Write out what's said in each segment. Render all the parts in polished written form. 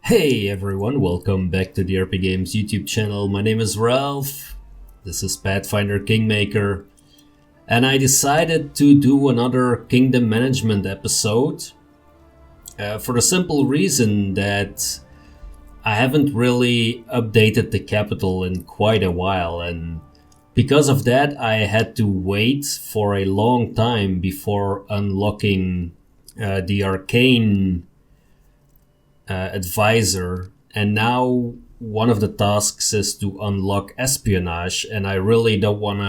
Hey everyone, welcome back to the RPGames YouTube channel. My name is Ralph, this is Pathfinder Kingmaker, and I decided to do another kingdom management episode for the simple reason that I haven't really updated the capital in quite a while, and because of that I had to wait for a long time before unlocking the arcane advisor, and now one of the tasks is to unlock espionage, and I really don't want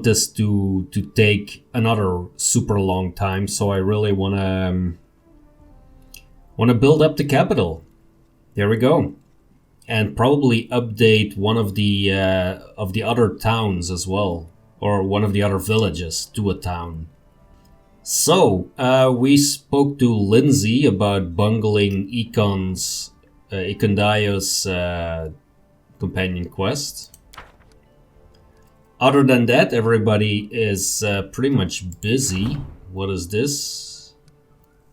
this to take another super long time, so I really want to build up the capital. There we go. And probably update one of the other towns as well, or one of the other villages to a town. So, we spoke to Linzi about bungling Econdio's companion quest. Other than that, everybody is pretty much busy. What is this?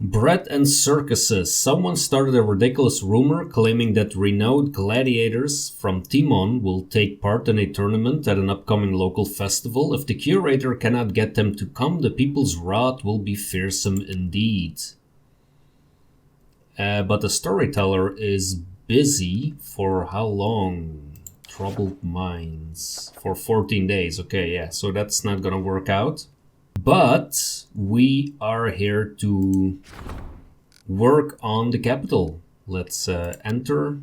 Bread and circuses. Someone started a ridiculous rumor claiming that renowned gladiators from Timon will take part in a tournament at an upcoming local festival. If the curator cannot get them to come, the people's wrath will be fearsome indeed. But the storyteller is busy for how long? Troubled minds. For 14 days. Okay, yeah, so that's not gonna work out. But we are here to work on the capital. Let's enter.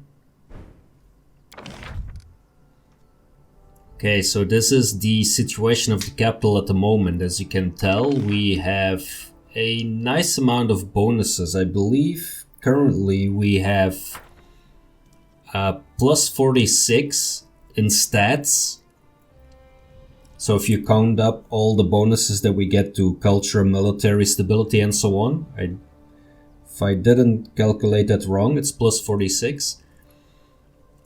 Okay, so this is the situation of the capital at the moment. As you can tell, we have a nice amount of bonuses. I believe currently we have plus 46 in stats. So if you count up all the bonuses that we get to culture, military stability, and so on, if I didn't calculate that wrong, it's plus 46.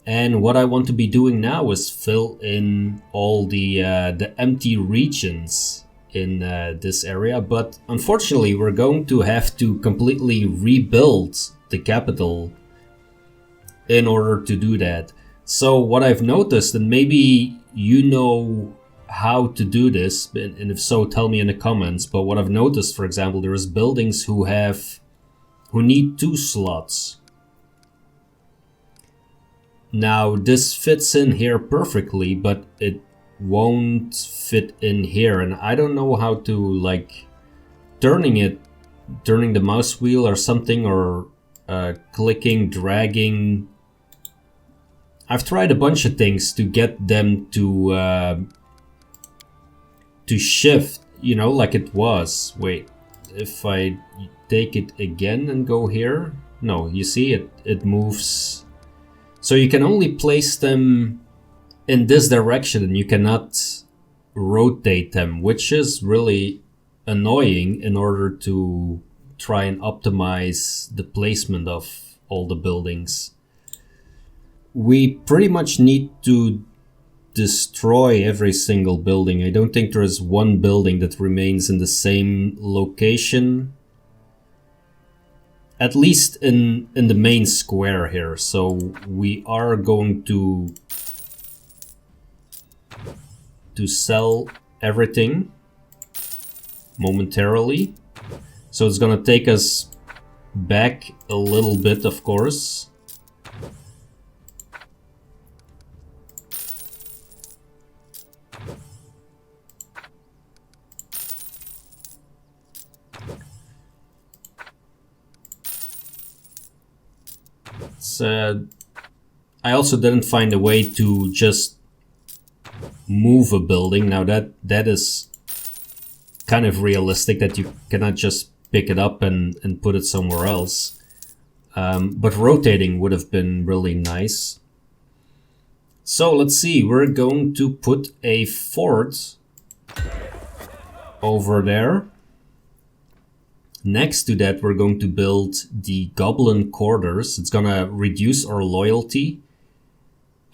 And what I want to be doing now is fill in all the empty regions in this area. But unfortunately, we're going to have to completely rebuild the capital in order to do that. So what I've noticed, and maybe you know how to do this, and if so, tell me in the comments. But what I've noticed, for example, there is buildings who need 2 slots. Now this fits in here perfectly, but it won't fit in here, and I don't know how to, like, turning the mouse wheel or something, or clicking, dragging. I've tried a bunch of things to get them to shift, you know, like it was. Wait, if I take it again and go here, no, you see it moves. So you can only place them in this direction and you cannot rotate them, which is really annoying in order to try and optimize the placement of all the buildings. We pretty much need to destroy every single building. I don't think there is one building that remains in the same location, at least in the main square here. So we are going to sell everything momentarily. So it's gonna take us back a little bit, of course. I also didn't find a way to just move a building. Now that is kind of realistic, that you cannot just pick it up and put it somewhere else. But rotating would have been really nice. So let's see, we're going to put a fort over there. Next to that, we're going to build the goblin quarters. It's gonna reduce our loyalty,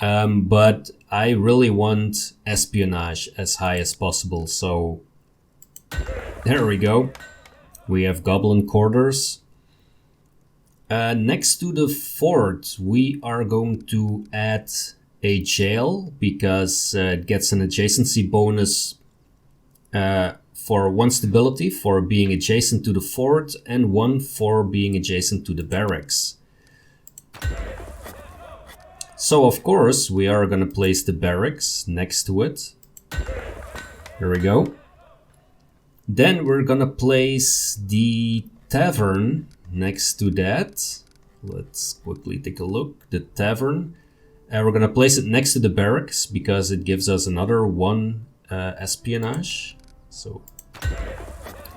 but I really want espionage as high as possible. So there we go. We have goblin quarters. Next to the fort, we are going to add a jail because it gets an adjacency bonus for 1 stability for being adjacent to the fort and 1 for being adjacent to the barracks. So of course we are going to place the barracks next to it. Here we go. Then we're going to place the tavern next to that. Let's quickly take a look. The tavern. We're going to place it next to the barracks because it gives us another 1 espionage. So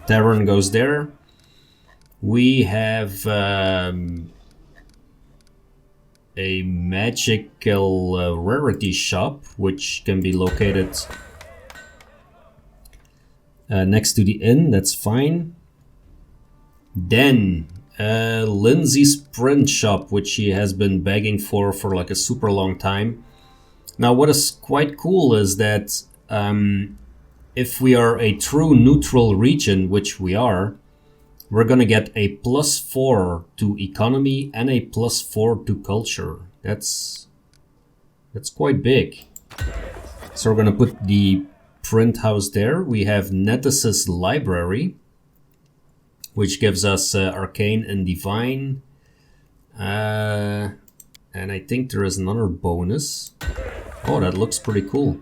tavern goes there. We have a magical rarity shop, which can be located next to the inn. That's fine. Then Linzi's print shop, which he has been begging for like a super long time. Now what is quite cool is that if we are a true neutral region, which we are, we're gonna get a +4 to economy and a +4 to culture. That's quite big. So we're gonna put the print house there. We have Nettis's library, which gives us arcane and divine. And I think there is another bonus. Oh, that looks pretty cool.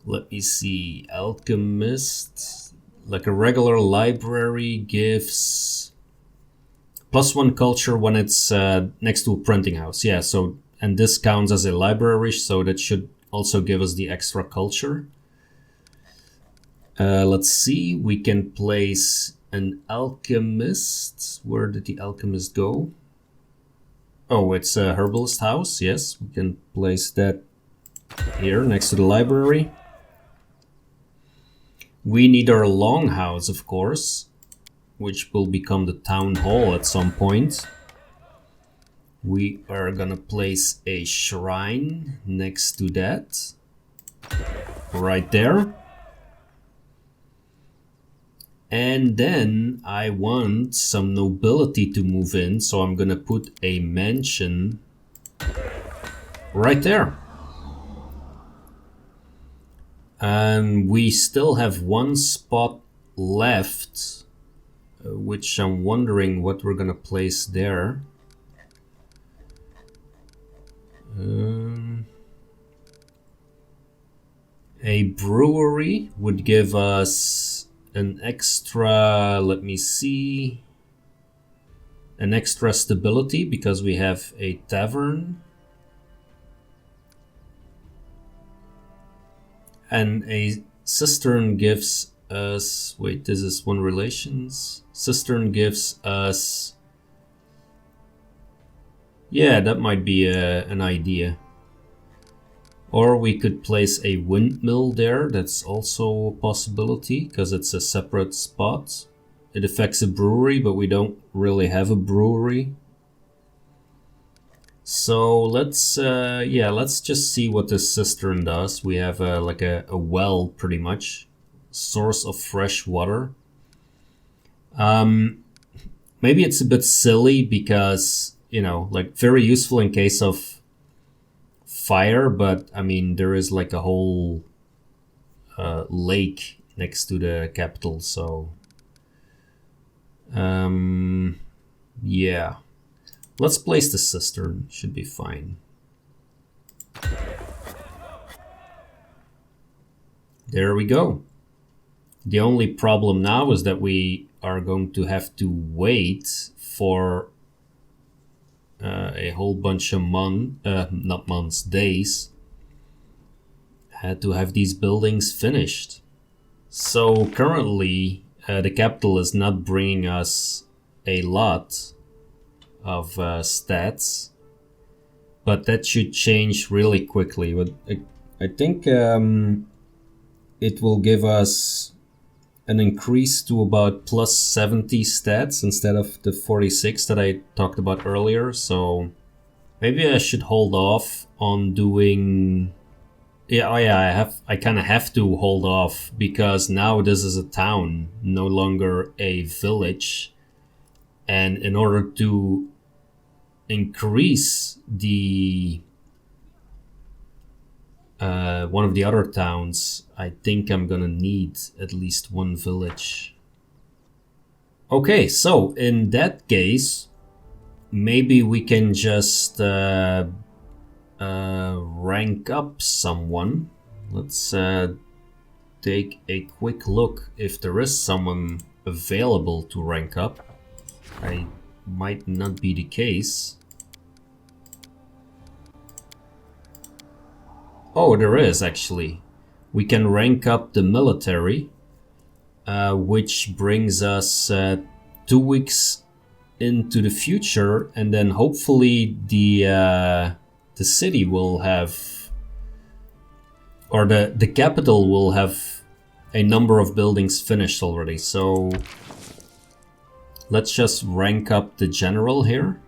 Let me see. Alchemist. Like a regular library gives +1 culture when it's next to a printing house. Yeah, so, and this counts as a library, so that should also give us the extra culture. Let's see. We can place an alchemist. Where did the alchemist go? Oh, it's a herbalist house. Yes, we can place that here next to the library. We need our longhouse, of course, which will become the town hall at some point. We are gonna place a shrine next to that, right there. And then I want some nobility to move in, so I'm gonna put a mansion right there. And we still have 1 spot left, which I'm wondering what we're gonna place there. A brewery would give us an extra, let me see, an extra stability because we have a tavern. And a cistern gives us, wait, this is 1 relations. Cistern gives us, yeah, that might be an idea. Or we could place a windmill there. That's also a possibility because it's a separate spot. It affects a brewery, but we don't really have a brewery. So let's just see what this cistern does. We have like a well, pretty much, source of fresh water. Maybe it's a bit silly because, you know, like very useful in case of fire, but I mean there is like a whole lake next to the capital, so yeah. Let's place the cistern, should be fine. There we go. The only problem now is that we are going to have to wait for a whole bunch of days to have these buildings finished. So currently the capital is not bringing us a lot of stats, but that should change really quickly. But I think it will give us an increase to about +70 stats instead of the 46 that I talked about earlier. So maybe I should hold off on doing. Yeah, oh yeah, I kind of have to hold off because now this is a town, no longer a village. And in order to increase the one of the other towns, I think I'm gonna need at least one village. Okay, so in that case, maybe we can just rank up someone. Let's take a quick look if there is someone available to rank up. I might not be the case. Oh, there is actually. We can rank up the military, which brings us 2 weeks into the future, and then hopefully the city will have, or the capital will have a number of buildings finished already. So let's just rank up the general here.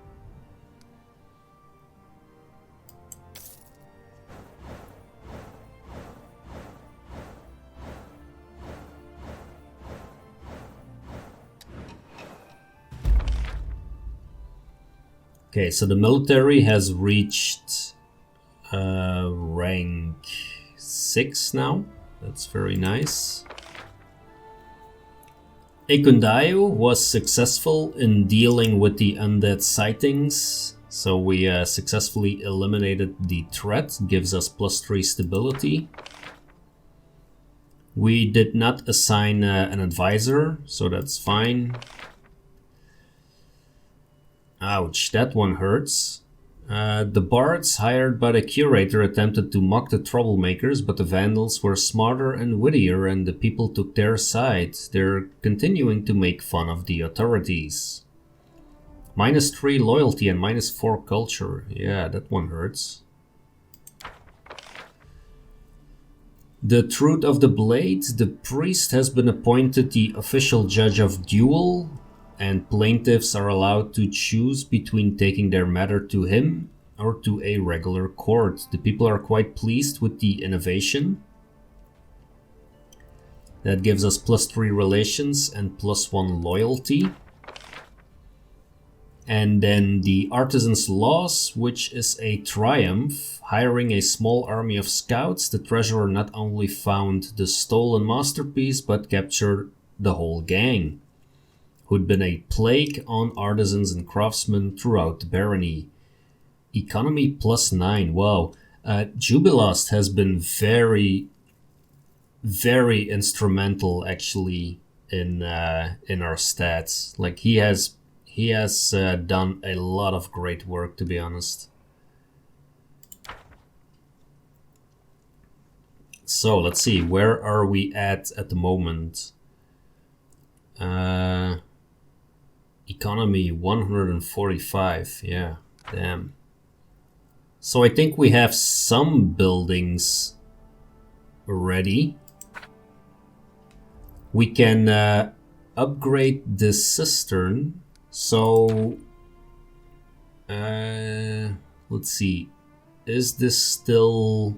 Okay, so the military has reached rank 6 now. That's very nice. Ekundayu was successful in dealing with the undead sightings, so we successfully eliminated the threat, gives us +3 stability. We did not assign an advisor, so that's fine. Ouch, that one hurts. The bards hired by the curator attempted to mock the troublemakers, but the vandals were smarter and wittier and the people took their side. They're continuing to make fun of the authorities. -3 loyalty and -4 culture. Yeah, that one hurts. The Truth of the Blade. The priest has been appointed the official judge of duel, and plaintiffs are allowed to choose between taking their matter to him or to a regular court. The people are quite pleased with the innovation. That gives us +3 relations and +1 loyalty. And then the Artisan's Laws, which is a triumph. Hiring a small army of scouts, the treasurer not only found the stolen masterpiece, but captured the whole gang, who'd been a plague on artisans and craftsmen throughout the barony. Economy +9. Wow. Jubilast has been very, very instrumental actually in our stats. Like he has done a lot of great work, to be honest. So let's see, where are we at the moment? Economy 145. Yeah, damn. So I think we have some buildings ready. We can upgrade the cistern. So let's see, is this still,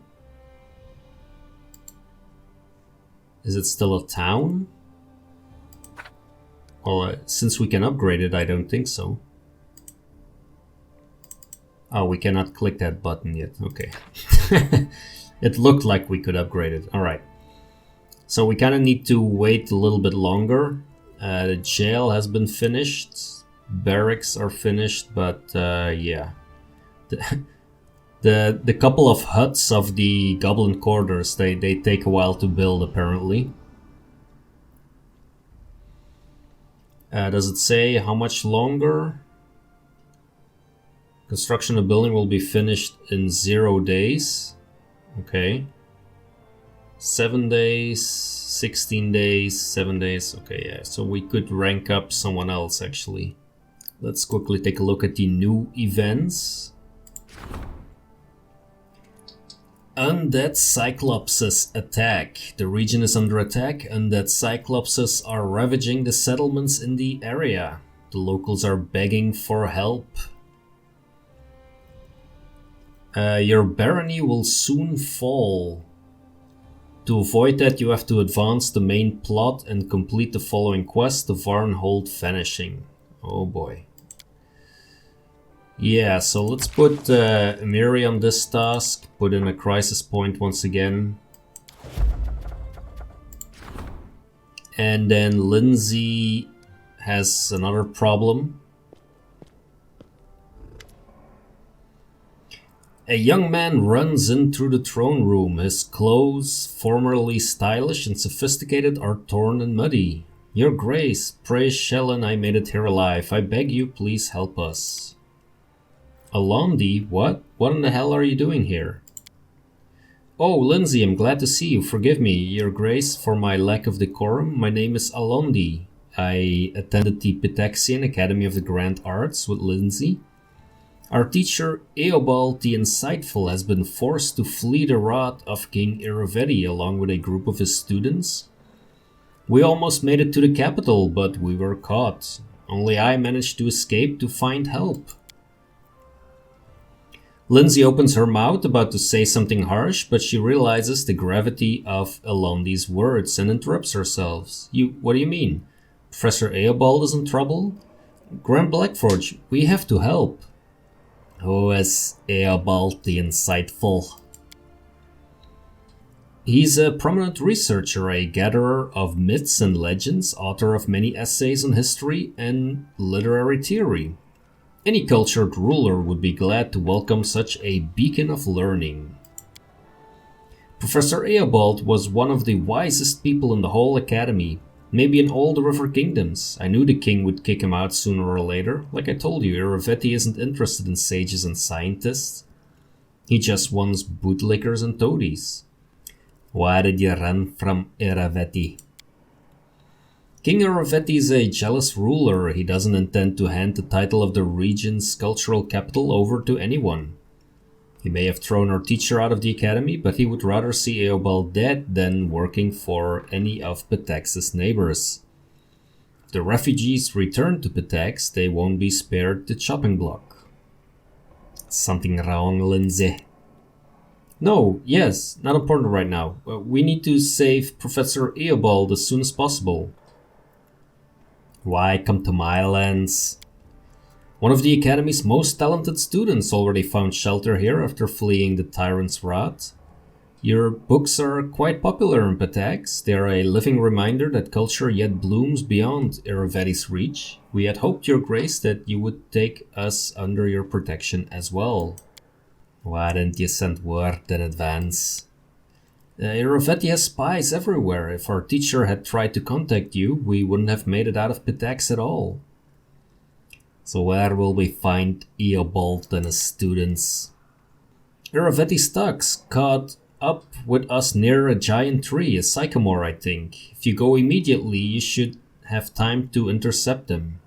is it still a town? Well, since we can upgrade it, I don't think so. Oh, we cannot click that button yet. Okay. It looked like we could upgrade it. All right. So we kind of need to wait a little bit longer. The jail has been finished. Barracks are finished, but yeah. The couple of huts of the goblin quarters, they take a while to build, apparently. Does it say how much longer? Construction of building will be finished in 0 days. Okay. 7 days, 16 days, 7 days. Okay, yeah. So we could rank up someone else, actually. Let's quickly take a look at the new events. Undead Cyclopses attack. The region is under attack. Undead Cyclopses are ravaging the settlements in the area. The locals are begging for help. Your barony will soon fall. To avoid that, you have to advance the main plot and complete the following quest: the Varnhold Vanishing. Oh boy. Yeah, so let's put Miri on this task, put in a crisis point once again. And then Linzi has another problem. A young man runs in through the throne room. His clothes, formerly stylish and sophisticated, are torn and muddy. Your Grace, praise Shell and I made it here alive. I beg you, please help us. Alondi, what? What in the hell are you doing here? Oh, Linzi, I'm glad to see you. Forgive me, Your Grace, for my lack of decorum. My name is Alondi. I attended the Pitaxian Academy of the Grand Arts with Linzi. Our teacher, Eobald the Insightful, has been forced to flee the wrath of King Irovetti along with a group of his students. We almost made it to the capital, but we were caught. Only I managed to escape to find help. Linzi opens her mouth, about to say something harsh, but she realizes the gravity of Alondi's words and interrupts herself. What do you mean? Professor Eobald is in trouble? Grand Blackforge, we have to help. Who is Eobald the Insightful? He's a prominent researcher, a gatherer of myths and legends, author of many essays on history and literary theory. Any cultured ruler would be glad to welcome such a beacon of learning. Professor Eobald was one of the wisest people in the whole academy, maybe in all the River Kingdoms. I knew the king would kick him out sooner or later. Like I told you, Irovetti isn't interested in sages and scientists. He just wants bootlickers and toadies. Why did you run from Irovetti? King Irovetti is a jealous ruler. He doesn't intend to hand the title of the region's cultural capital over to anyone. He may have thrown our teacher out of the academy, but he would rather see Eobald dead than working for any of Pitax's neighbors. If the refugees return to Pitax, they won't be spared the chopping block. Something wrong, Linzi? No, yes, not important right now. We need to save Professor Eobald as soon as possible. Why come to my lands? One of the Academy's most talented students already found shelter here after fleeing the tyrant's wrath. Your books are quite popular in Pitax. They are a living reminder that culture yet blooms beyond Irovetti's reach. We had hoped, Your Grace, that you would take us under your protection as well. Why didn't you send word in advance? Irovetti has spies everywhere. If our teacher had tried to contact you, we wouldn't have made it out of Pitax at all. So where will we find Eobald and his students? Irovetti's thugs caught up with us near a giant tree, a sycamore, I think. If you go immediately, you should have time to intercept them.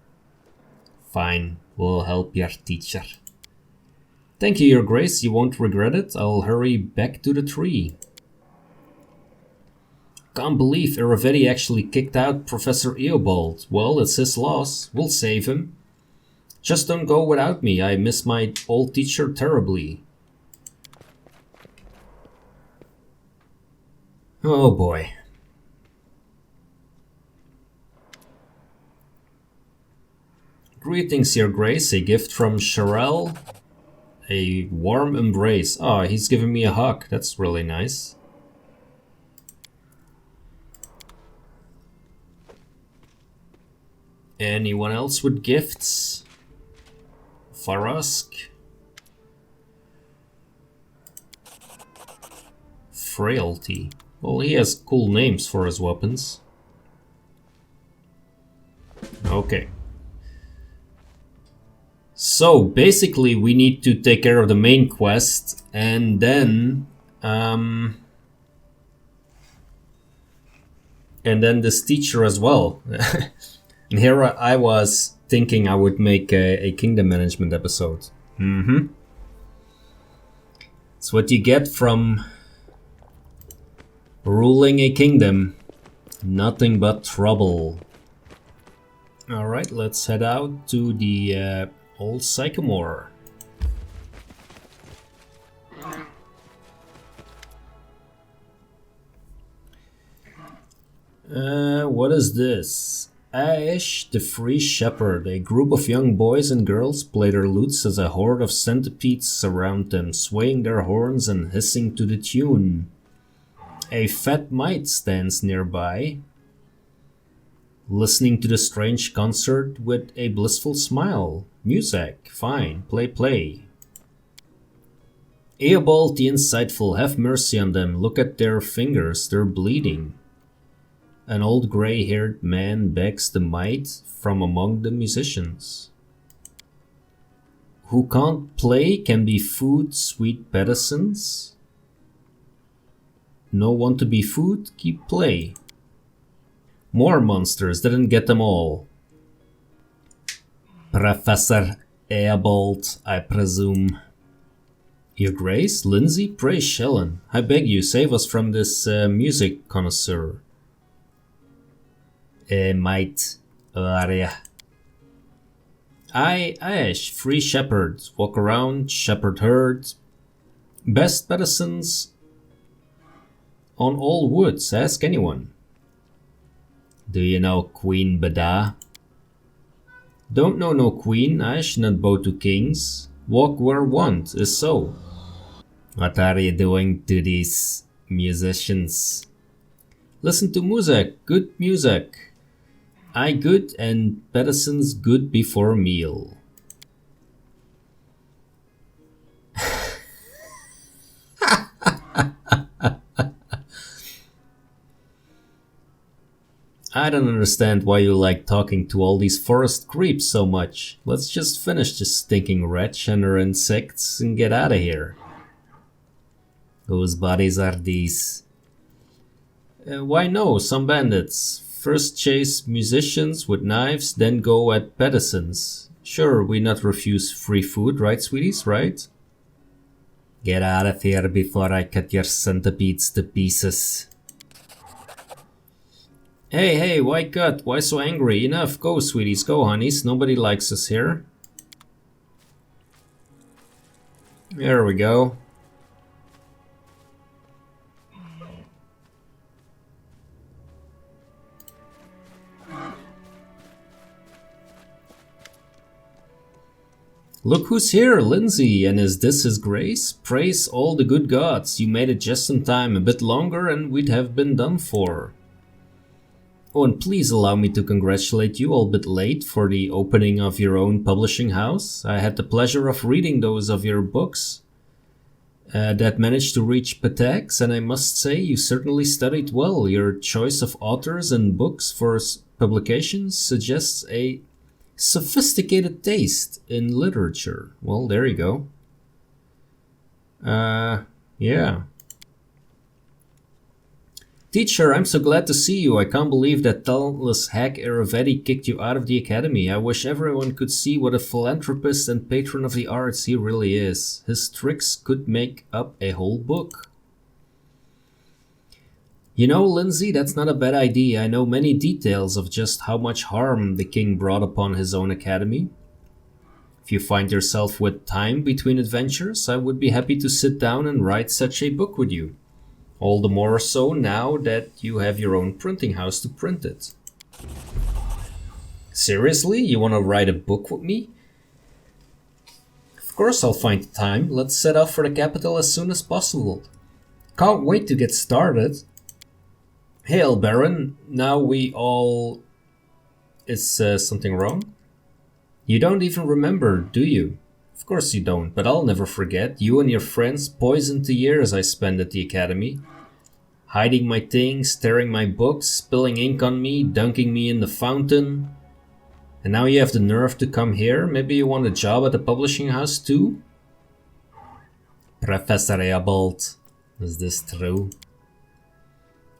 Fine, we'll help your teacher. Thank you, Your Grace. You won't regret it. I'll hurry back to the tree. Can't believe Irovetti actually kicked out Professor Eobald. Well, it's his loss. We'll save him. Just don't go without me. I miss my old teacher terribly. Oh boy. Greetings, Your Grace. A gift from Sharel. A warm embrace. Oh, he's giving me a hug. That's really nice. Anyone else with gifts? Farask? Frailty. Well, he has cool names for his weapons. Okay. So, basically, we need to take care of the main quest, and then this teacher as well. And here I was thinking I would make a kingdom management episode. It's what you get from ruling a kingdom. Nothing but trouble. Alright, let's head out to the old sycamore. What is this? Aish, the Free Shepherd. A group of young boys and girls play their lutes as a horde of centipedes surround them, swaying their horns and hissing to the tune. A fat mite stands nearby, listening to the strange concert with a blissful smile. Music, fine, play. Eobald the Insightful, have mercy on them, look at their fingers, they're bleeding. An old grey-haired man begs the mite from among the musicians. Who can't play can be food, sweet medicines. No want to be food, keep play. More monsters, didn't get them all. Professor Eobald, I presume. Your Grace, Linzi, pray Shellen. I beg you, save us from this music connoisseur. Mate, Aria. Aish, Free Shepherd, walk around, shepherd herd. Best medicines on all woods, ask anyone. Do you know Queen Bada? Don't know no queen, Aish, not bow to kings. Walk where want is so. What are you doing to these musicians? Listen to music, good music. I good and medicines good before meal. I don't understand why you like talking to all these forest creeps so much. Let's just finish this stinking wretch and her insects and get out of here. Whose bodies are these? Why no, some bandits. First chase musicians with knives, then go at medicines. Sure, we not refuse free food, right sweeties, right? Get out of here before I cut your centipedes to pieces. Hey, why cut? Why so angry? Enough, go sweeties, go honeys, nobody likes us here. There we go. Look who's here, Linzi, and is this his grace? Praise all the good gods, you made it just in time, a bit longer and we'd have been done for. Oh, and please allow me to congratulate you, all bit late, for the opening of your own publishing house. I had the pleasure of reading those of your books that managed to reach Patex, and I must say you certainly studied well. Your choice of authors and books for publications suggests a sophisticated taste in literature. Well, there you go. Yeah. Teacher, I'm so glad to see you. I can't believe that talentless hack Eravetti kicked you out of the academy. I wish everyone could see what a philanthropist and patron of the arts he really is. His tricks could make up a whole book. You know, Linzi, that's not a bad idea. I know many details of just how much harm the king brought upon his own academy. If you find yourself with time between adventures, I would be happy to sit down and write such a book with you. All the more so now that you have your own printing house to print it. Seriously? You want to write a book with me? Of course I'll find the time. Let's set off for the capital as soon as possible. Can't wait to get started. Hail, Baron. Now we all... Is something wrong? You don't even remember, do you? Of course you don't, but I'll never forget. You and your friends poisoned the years I spent at the academy. Hiding my things, staring my books, spilling ink on me, dunking me in the fountain. And now you have the nerve to come here? Maybe you want a job at the publishing house too? Professor Eobald, is this true?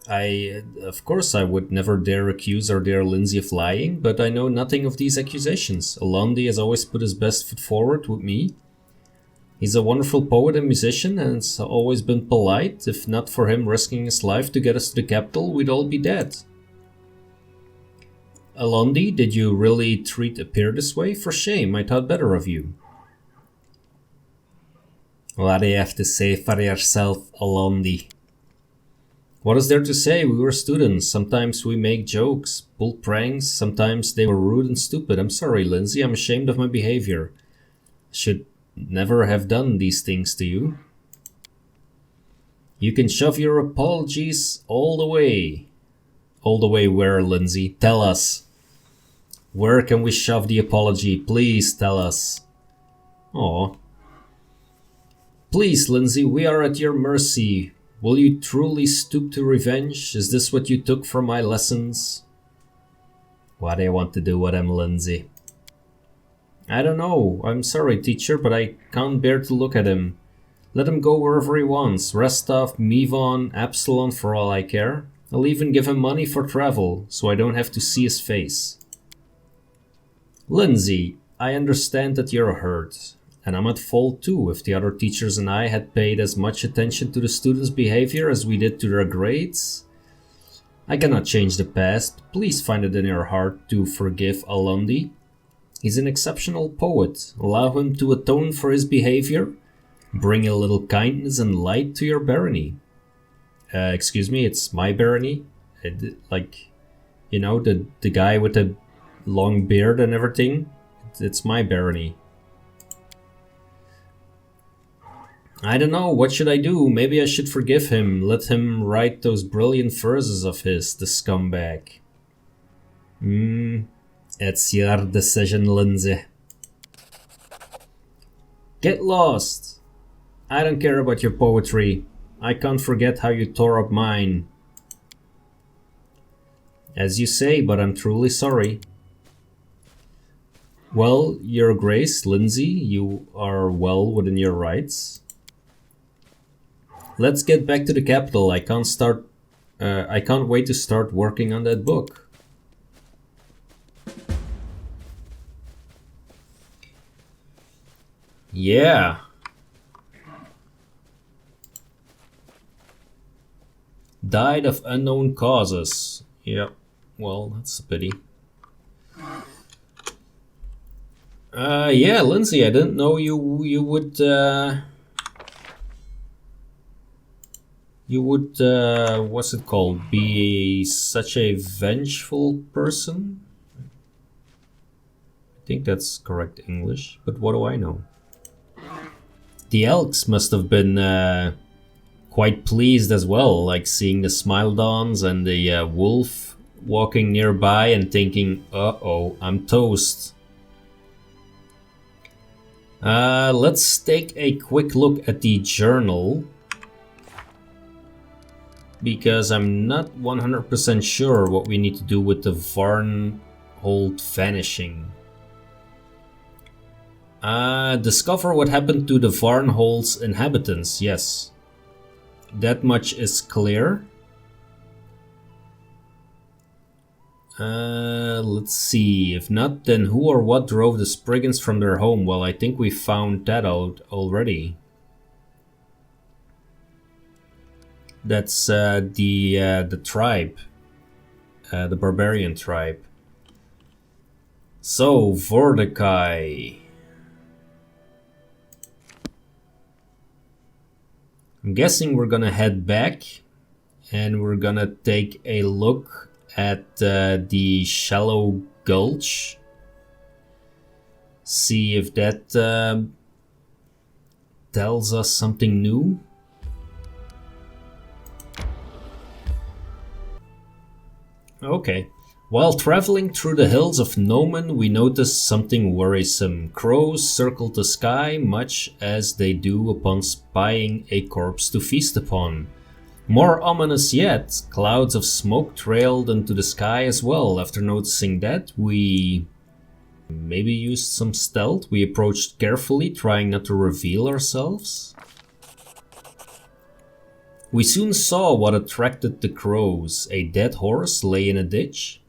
Of course I would never dare accuse or dare Linzi of lying, but I know nothing of these accusations. Alondi has always put his best foot forward with me. He's a wonderful poet and musician and has always been polite. If not for him risking his life to get us to the capital, we'd all be dead. Alondi, did you really treat a peer this way? For shame, I thought better of you. What do you have to say for yourself, Alondi? What is there to say? We were students. Sometimes we make jokes, pull pranks. Sometimes they were rude and stupid. I'm sorry, Linzi. I'm ashamed of my behavior. Should never have done these things to you. You can shove your apologies all the way. All the way where, Linzi? Tell us. Where can we shove the apology? Please tell us. Aw. Please, Linzi, we are at your mercy. Will you truly stoop to revenge? Is this what you took from my lessons? What do you want to do with him, Linzi? I don't know. I'm sorry, teacher, but I can't bear to look at him. Let him go wherever he wants. Restov, Mivon, Absalon, for all I care. I'll even give him money for travel, so I don't have to see his face. Linzi, I understand that you're hurt. And I'm at fault too. If the other teachers and I had paid as much attention to the students' behavior as we did to their grades. I cannot change the past. Please find it in your heart to forgive Alundi. He's an exceptional poet. Allow him to atone for his behavior. Bring a little kindness and light to your barony. Excuse me, it's my barony? Like, you know, the guy with the long beard and everything? It's my barony. I don't know, what should I do? Maybe I should forgive him, let him write those brilliant verses of his, the scumbag. It's your decision, Linzi. Get lost! I don't care about your poetry. I can't forget how you tore up mine. As you say, but I'm truly sorry. Well, Your Grace, Linzi, you are well within your rights. Let's get back to the capital. I can't wait to start working on that book. Yeah. Died of unknown causes. Yep. Well, that's a pity. Yeah, Linzi, I didn't know you would what's it called, be such a vengeful person? I think that's correct English, but what do I know? The Elks must have been quite pleased as well, like seeing the Smildons and the wolf walking nearby and thinking, uh-oh, I'm toast. Let's take a quick look at the journal, because I'm not 100% sure what we need to do with the Varnhold vanishing. Discover what happened to the Varnhold's inhabitants, yes. That much is clear. Let's see. If not, then who or what drove the Spriggans from their home? Well, I think we found that out already. That's the tribe, the barbarian tribe. So, Vordakai. I'm guessing we're gonna head back and we're gonna take a look at the Shallow Gulch. See if that tells us something new. Okay. While traveling through the hills of Nomen, we noticed something worrisome. Crows circled the sky much as they do upon spying a corpse to feast upon. More ominous yet, clouds of smoke trailed into the sky as well. After noticing that, we maybe used some stealth. We approached carefully, trying not to reveal ourselves. We soon saw what attracted the crows. A dead horse lay in a ditch,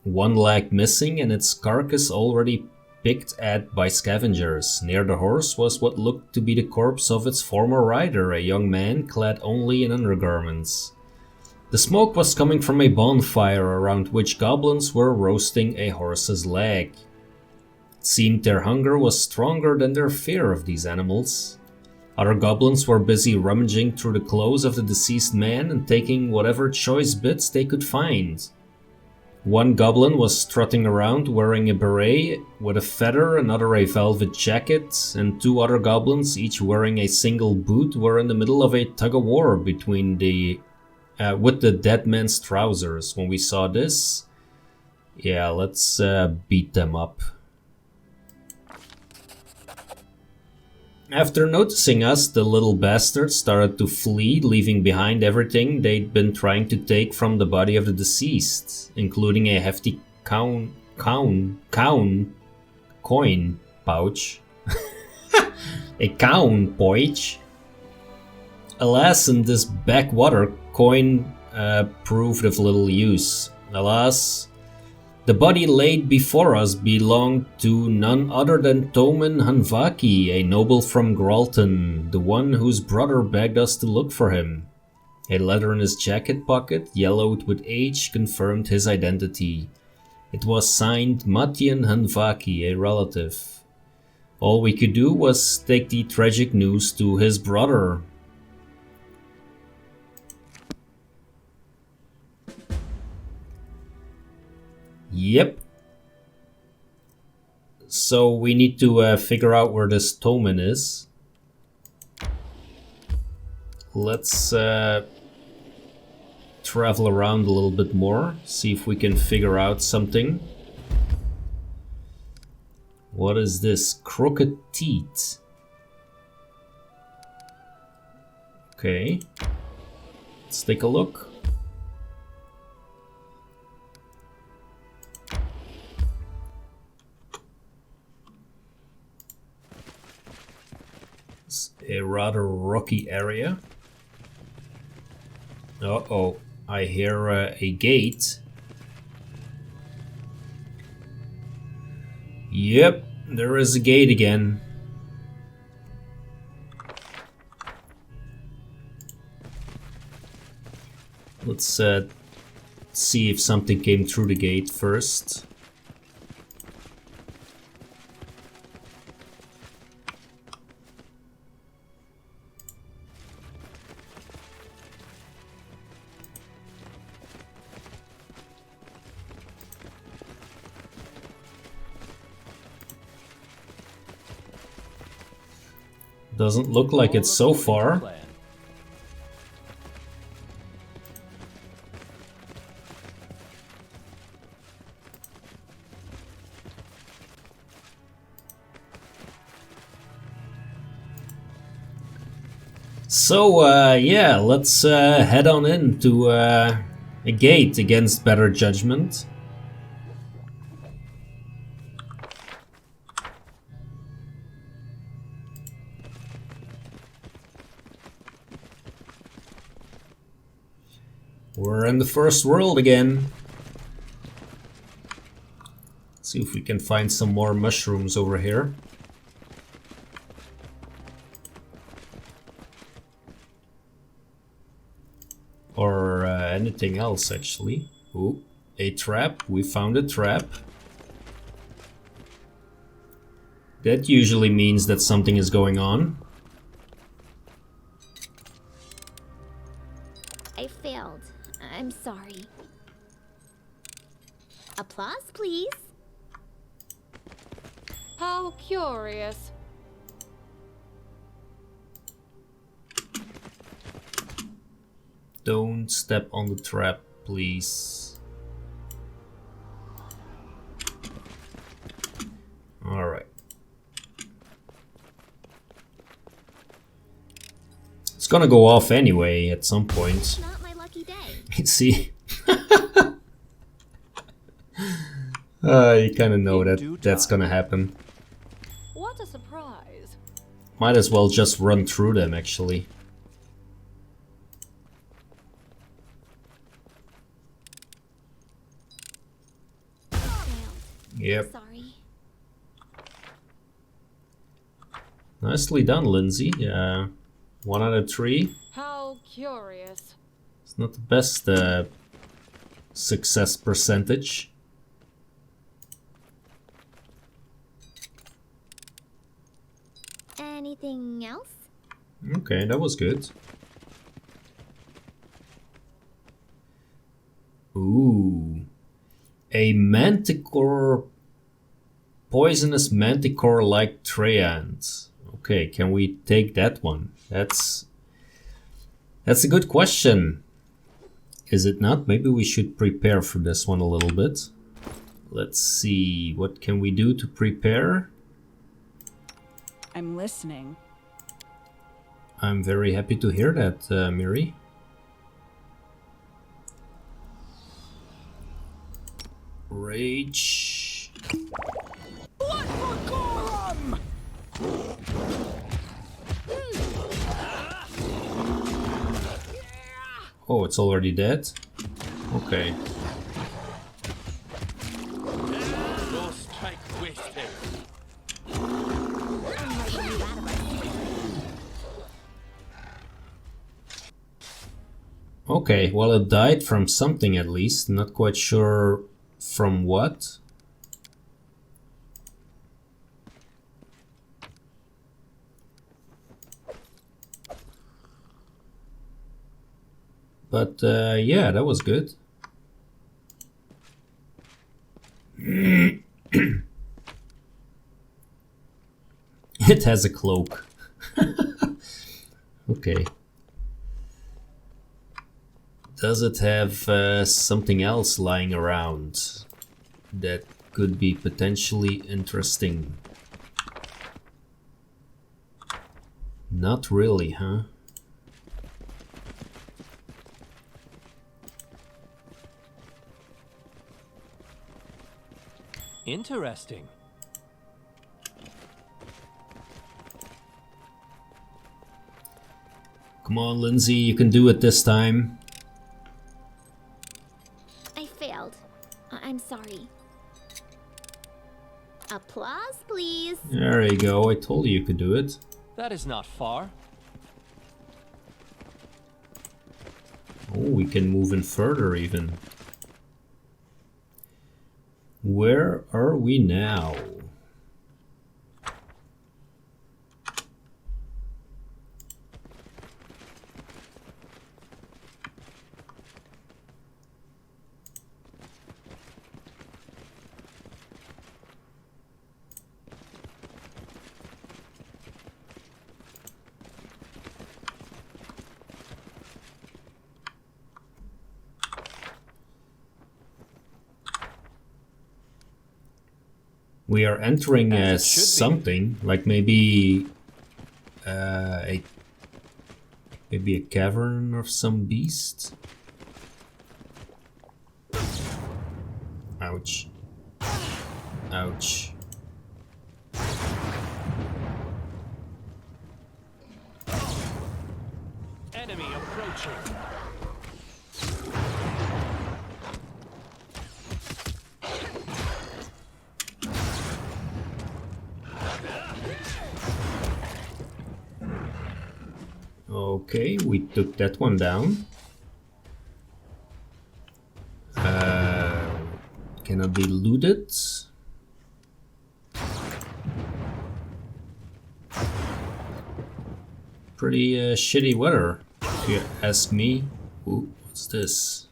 one leg missing and its carcass already picked at by scavengers. Near the horse was what looked to be the corpse of its former rider, a young man clad only in undergarments. The smoke was coming from a bonfire around which goblins were roasting a horse's leg. It seemed their hunger was stronger than their fear of these animals. Other goblins were busy rummaging through the clothes of the deceased man and taking whatever choice bits they could find. One goblin was strutting around wearing a beret with a feather, another a velvet jacket, and 2 other goblins, each wearing a single boot, were in the middle of a tug-of-war between with the dead man's trousers. When we saw this, yeah, let's beat them up. After noticing us, the little bastards started to flee, leaving behind everything they'd been trying to take from the body of the deceased, including a hefty coin pouch. A coin pouch. Alas, in this backwater, coin proved of little use. Alas, the body laid before us belonged to none other than Tomen Hanvaki, a noble from Gralton, the one whose brother begged us to look for him. A letter in his jacket pocket, yellowed with age, confirmed his identity. It was signed Matien Hanvaki, a relative. All we could do was take the tragic news to his brother. Yep. So we need to figure out where this Tomen is. Let's travel around a little bit more, see if we can figure out something. What is this? Crooked teeth. Okay. Let's take a look. A rather rocky area. Uh-oh, I hear a gate. Yep, there is a gate again. Let's see if something came through the gate first. Doesn't look like it so far. So, yeah, let's head on into a gate against better judgment. We're in the first world again. Let's see if we can find some more mushrooms over here. Or anything else, actually. Ooh, a trap. We found a trap. That usually means that something is going on. I failed. I'm sorry. Applause, please. How curious. Don't step on the trap, please. Alright. It's gonna go off anyway at some point. Not my lucky day. See? You kind of know that that's gonna happen. What a surprise. Might as well just run through them, actually. Yep. Sorry. Nicely done, Linzi. 1 out of 3. How curious. It's not the best success percentage. Anything else? Okay, that was good. Ooh. A manticore... Poisonous manticore-like treant. Okay, can we take that one? That's a good question. Is it not? Maybe we should prepare for this one a little bit. Let's see, what can we do to prepare? I'm listening. I'm very happy to hear that, Miri. Rage. What for Gorum? Oh, it's already dead? Okay. Okay, well it died from something at least, not quite sure from what. But yeah, that was good. It has a cloak. Okay. Does it have something else lying around that could be potentially interesting? Not really, huh? Interesting. Come on, Linzi, you can do it this time. I failed. I'm sorry. Applause, please. There you go, I told you could do it. That is not far. Oh, we can move in further even. Where are we now? We are entering As it should be. something, like maybe maybe a cavern of some beast. Ouch. Ouch. Enemy approaching. Okay, we took that one down. Cannot be looted. Pretty shitty weather, if you ask me. Ooh, what's this?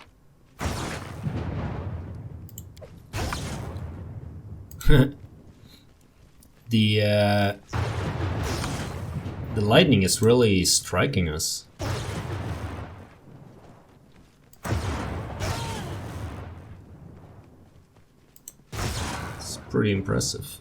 The lightning is really striking us. It's pretty impressive.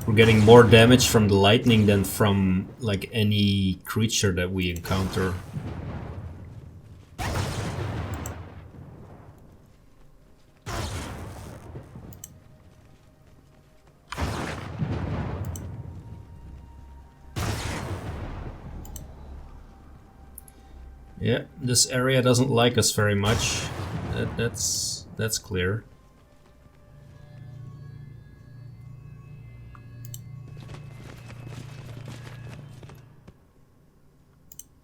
We're getting more damage from the lightning than from like any creature that we encounter. Yeah, this area doesn't like us very much. That's clear.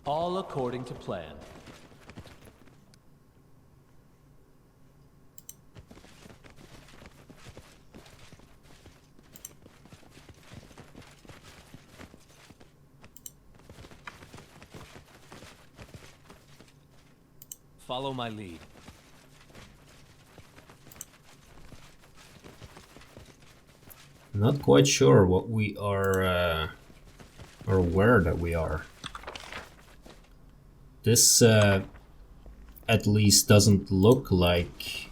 All according to plan. Follow my lead. Not quite sure what we are, or where that we are. This, at least doesn't look like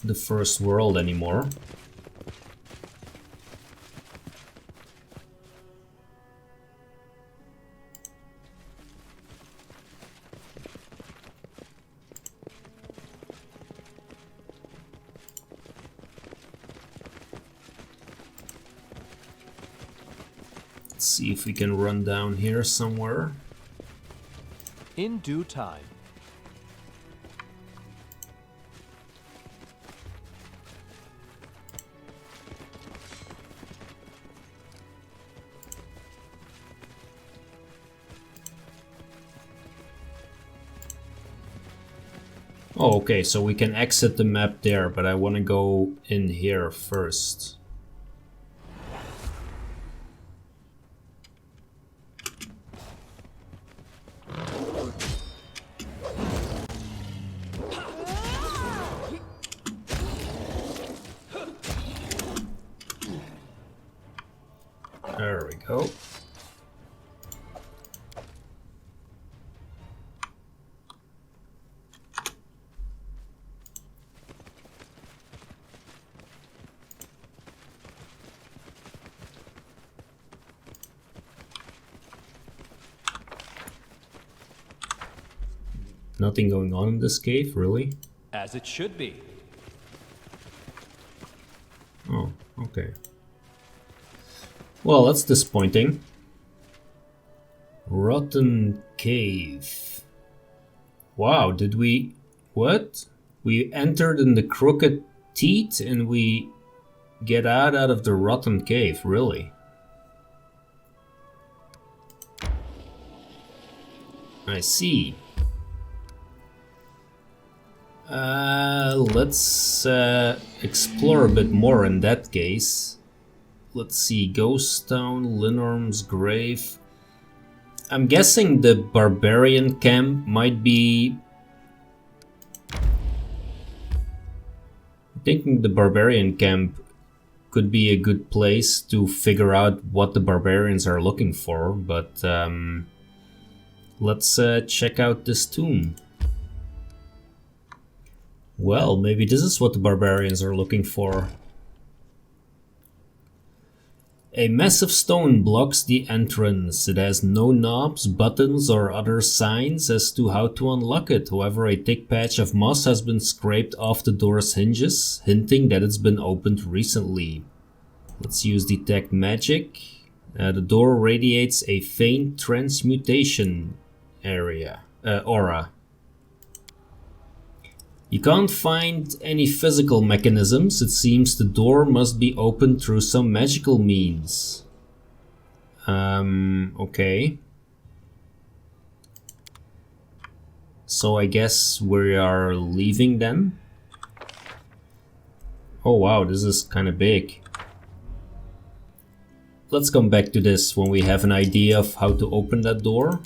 the first world anymore. Let's see if we can run down here somewhere. In due time. Oh, okay, so we can exit the map there, but I want to go in here first. There we go. Nothing going on in this cave, really? As it should be. Oh, okay. Well, that's disappointing. Rotten Cave. Wow, did we... What? We entered in the crooked teeth and we get out of the rotten cave, really? I see. Let's explore a bit more in that case. Let's see, Ghost Town, Linorm's Grave. I'm guessing the Barbarian Camp might be... I'm thinking the Barbarian Camp could be a good place to figure out what the Barbarians are looking for, but let's check out this tomb. Well, maybe this is what the Barbarians are looking for. A massive stone blocks the entrance. It has no knobs, buttons, or other signs as to how to unlock it. However, a thick patch of moss has been scraped off the door's hinges, hinting that it's been opened recently. Let's use Detect Magic. The door radiates a faint transmutation aura. You can't find any physical mechanisms. It seems the door must be opened through some magical means. Okay. So I guess we are leaving then? Oh wow, this is kind of big. Let's come back to this when we have an idea of how to open that door.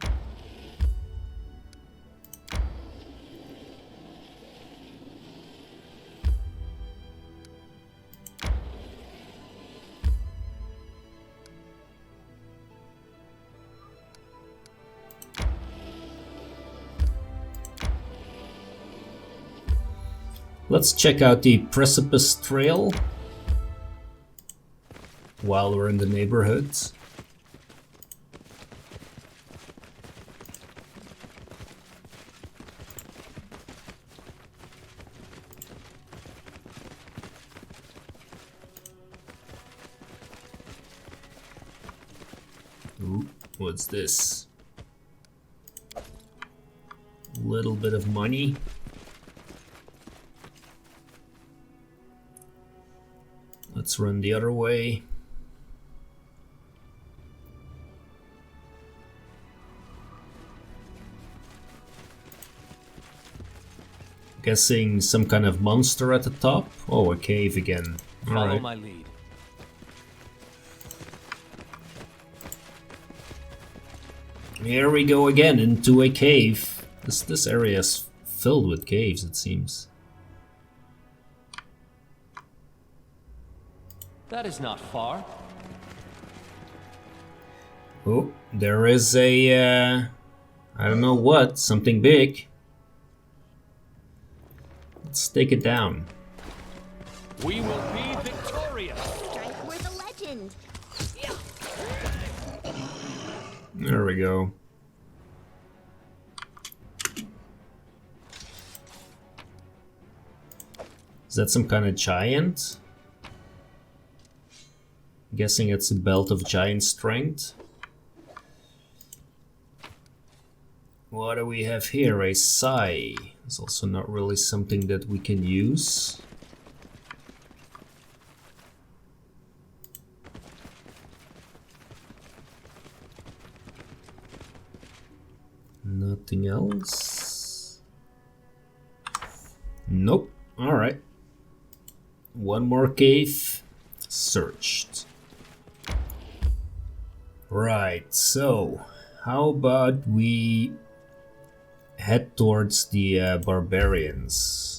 Let's check out the Precipice Trail while we're in the neighborhood. Ooh, what's this? Little bit of money. Let's run the other way. Guessing some kind of monster at the top. Oh, a cave again. Follow Alright. my lead. Here we go again, into a cave. This area is filled with caves, it seems. That is not far. Oh, there is a... I don't know what, something big. Let's take it down. We will be victorious. Strike for the legend. There we go. Is that some kind of giant? Guessing it's a belt of giant strength. What do we have here? A sai. It's also not really something that we can use. Nothing else? Nope. Alright. One more cave. Searched. Right, so how about we head towards the barbarians?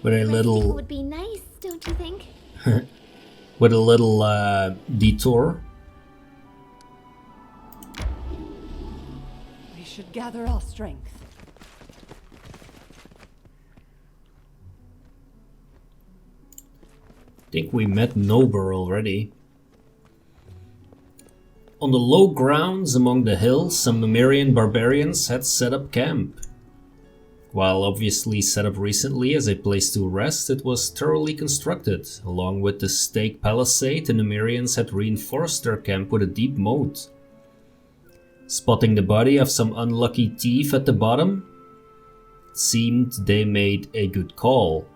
With a It little, would be nice, don't you think? with a little detour. We should gather our strength. I think we met Nober already. On the low grounds among the hills, some Numerian barbarians had set up camp. While obviously set up recently as a place to rest, it was thoroughly constructed. Along with the stake palisade, the Numerians had reinforced their camp with a deep moat. Spotting the body of some unlucky thief at the bottom, it seemed they made a good call.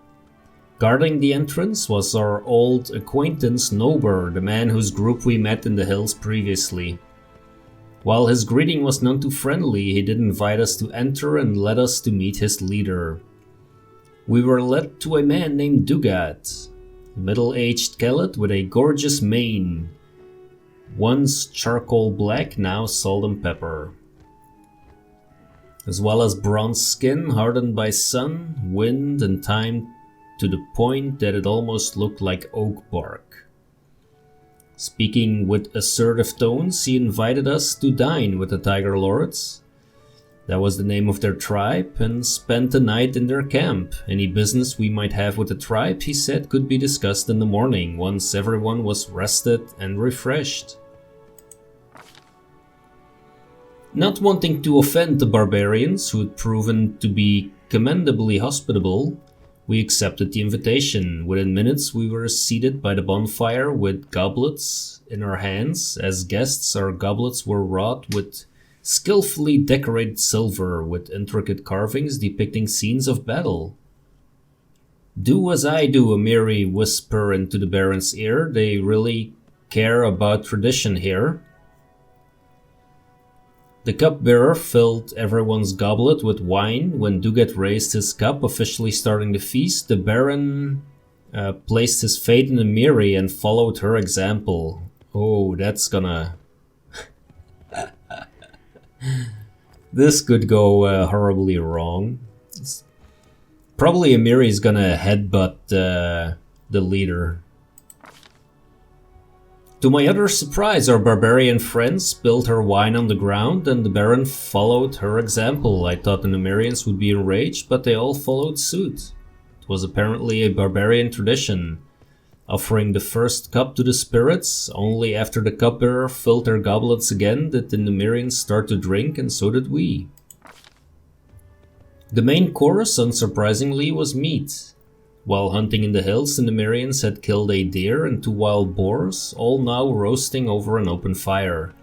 Guarding the entrance was our old acquaintance Nober, the man whose group we met in the hills previously. While his greeting was none too friendly, he did invite us to enter and led us to meet his leader. We were led to a man named Dugat, a middle-aged Kellid with a gorgeous mane, once charcoal black, now salt and pepper, as well as bronze skin hardened by sun, wind, and time to the point that it almost looked like oak bark. Speaking with assertive tones, he invited us to dine with the Tiger Lords. That was the name of their tribe, and spend the night in their camp. Any business we might have with the tribe, he said, could be discussed in the morning, once everyone was rested and refreshed. Not wanting to offend the barbarians, who had proven to be commendably hospitable, we accepted the invitation. Within minutes we were seated by the bonfire with goblets in our hands. As guests, our goblets were wrought with skillfully decorated silver with intricate carvings depicting scenes of battle. "Do as I do," a merry whisper into the Baron's ear. "They really care about tradition here." The cupbearer filled everyone's goblet with wine. When Dugat raised his cup, officially starting the feast, the Baron placed his fate in a mirror and followed her example. Oh, that's gonna... This could go horribly wrong. Probably Amiri is gonna headbutt the leader. To my utter surprise, our barbarian friend spilled her wine on the ground and the Baron followed her example. I thought the Numerians would be enraged, but they all followed suit. It was apparently a barbarian tradition, offering the first cup to the spirits. Only after the cupbearer filled their goblets again did the Numerians start to drink, and so did we. The main course, unsurprisingly, was meat. While hunting in the hills, the Numerians had killed a deer and 2 wild boars, all now roasting over an open fire.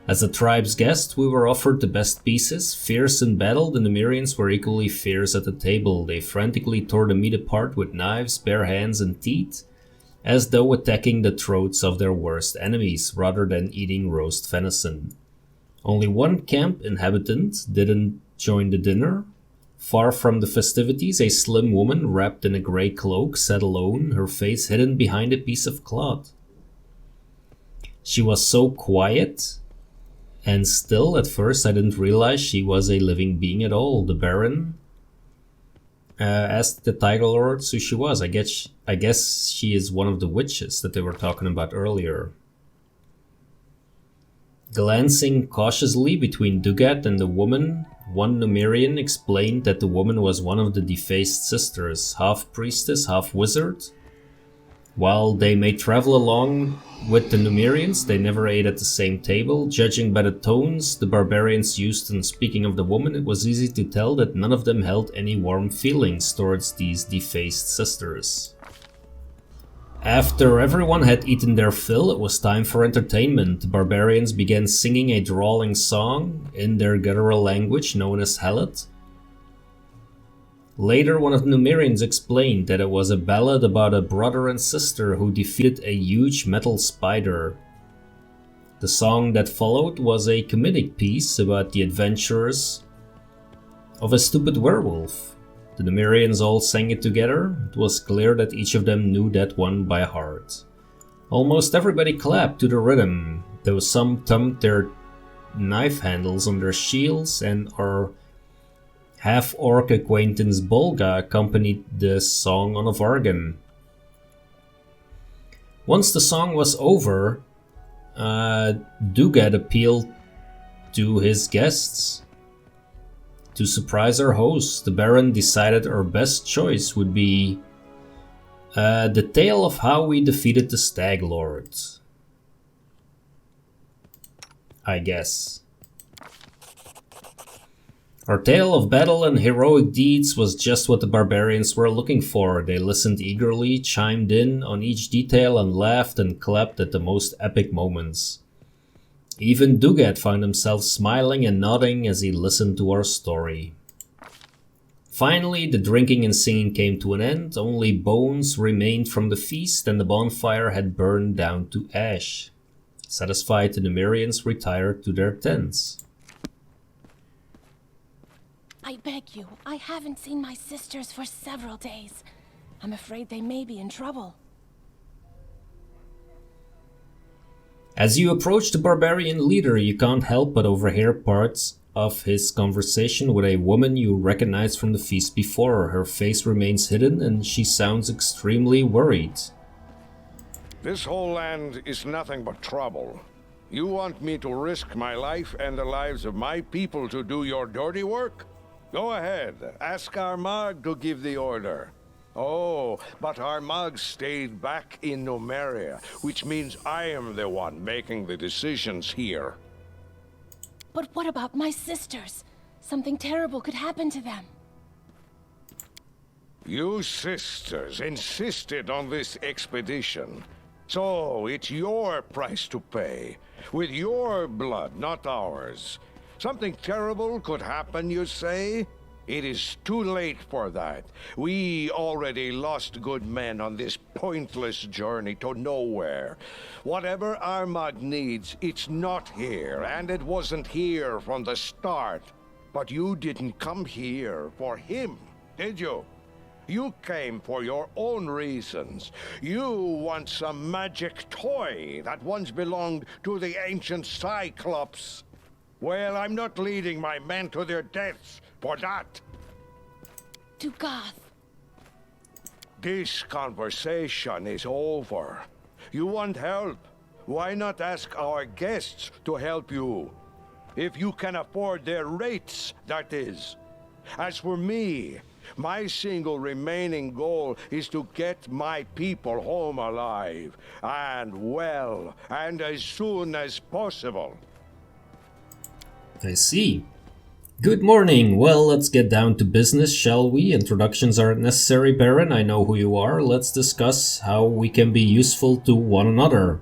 As the tribe's guest, we were offered the best pieces. Fierce in battle, the Numerians were equally fierce at the table. They frantically tore the meat apart with knives, bare hands, and teeth, as though attacking the throats of their worst enemies rather than eating roast venison. Only one camp inhabitant didn't join the dinner. Far from the festivities, a slim woman wrapped in a grey cloak sat alone, her face hidden behind a piece of cloth. She was so quiet and still, at first I didn't realize she was a living being at all. The Baron asked the Tiger Lord who she was. I guess she is one of the witches that they were talking about earlier. Glancing cautiously between Dugat and the woman, one Numerian explained that the woman was one of the defaced sisters, half priestess, half wizard. While they may travel along with the Numerians, they never ate at the same table. Judging by the tones the barbarians used in speaking of the woman, it was easy to tell that none of them held any warm feelings towards these defaced sisters. After everyone had eaten their fill, it was time for entertainment. The barbarians began singing a drawling song in their guttural language known as Kellid. Later, one of the Numerians explained that it was a ballad about a brother and sister who defeated a huge metal spider. The song that followed was a comedic piece about the adventures of a stupid werewolf. The Numerians all sang it together. It was clear that each of them knew that one by heart. Almost everybody clapped to the rhythm, though some thumped their knife handles on their shields, and our half-orc acquaintance Bolga accompanied the song on a vargan. Once the song was over, Dugat appealed to his guests. To surprise our host, the Baron decided our best choice would be the tale of how we defeated the Stag Lord. I guess. Our tale of battle and heroic deeds was just what the barbarians were looking for. They listened eagerly, chimed in on each detail, and laughed and clapped at the most epic moments. Even Dugat found himself smiling and nodding as he listened to our story. Finally, the drinking and singing came to an end. Only bones remained from the feast, and the bonfire had burned down to ash. Satisfied, the Numerians retired to their tents. I beg you, I haven't seen my sisters for several days. I'm afraid they may be in trouble. As you approach the barbarian leader, you can't help but overhear parts of his conversation with a woman you recognize from the feast before. Her face remains hidden and she sounds extremely worried. This whole land is nothing but trouble. You want me to risk my life and the lives of my people to do your dirty work? Go ahead, ask Armagh to give the order. Oh, but Armagh stayed back in Numeria, which means I am the one making the decisions here. But what about my sisters? Something terrible could happen to them. You sisters insisted on this expedition. So it's your price to pay. With your blood, not ours. Something terrible could happen, you say? It is too late for that. We already lost good men on this pointless journey to nowhere. Whatever Armagh needs, it's not here, and it wasn't here from the start. But you didn't come here for him, did you? You came for your own reasons. You want some magic toy that once belonged to the ancient Cyclops. Well, I'm not leading my men to their deaths for that. To Goth. This conversation is over. You want help? Why not ask our guests to help you? If you can afford their rates, that is. As for me, my single remaining goal is to get my people home alive, and well, and as soon as possible. I see. Good morning. Well, let's get down to business, shall we? Introductions aren't necessary, Baron. I know who you are. Let's discuss how we can be useful to one another.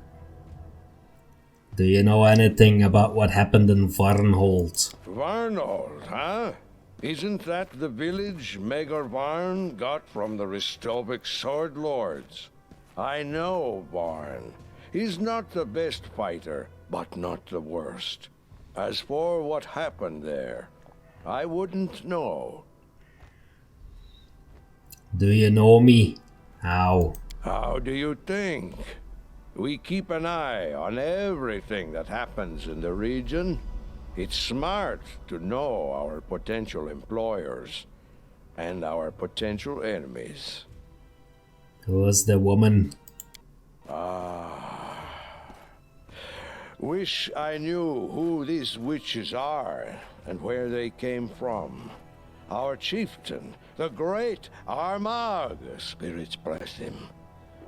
Do you know anything about what happened in Varnhold? Varnold, huh? Isn't that the village Maegor Varn got from the Ristovik Sword Lords? I know Varn. He's not the best fighter, but not the worst. As for what happened there, I wouldn't know. Do you know me? How? How do you think? We keep an eye on everything that happens in the region. It's smart to know our potential employers and our potential enemies. Who's the woman? Wish I knew who these witches are and where they came from. Our chieftain, the great Armagh, spirits bless him,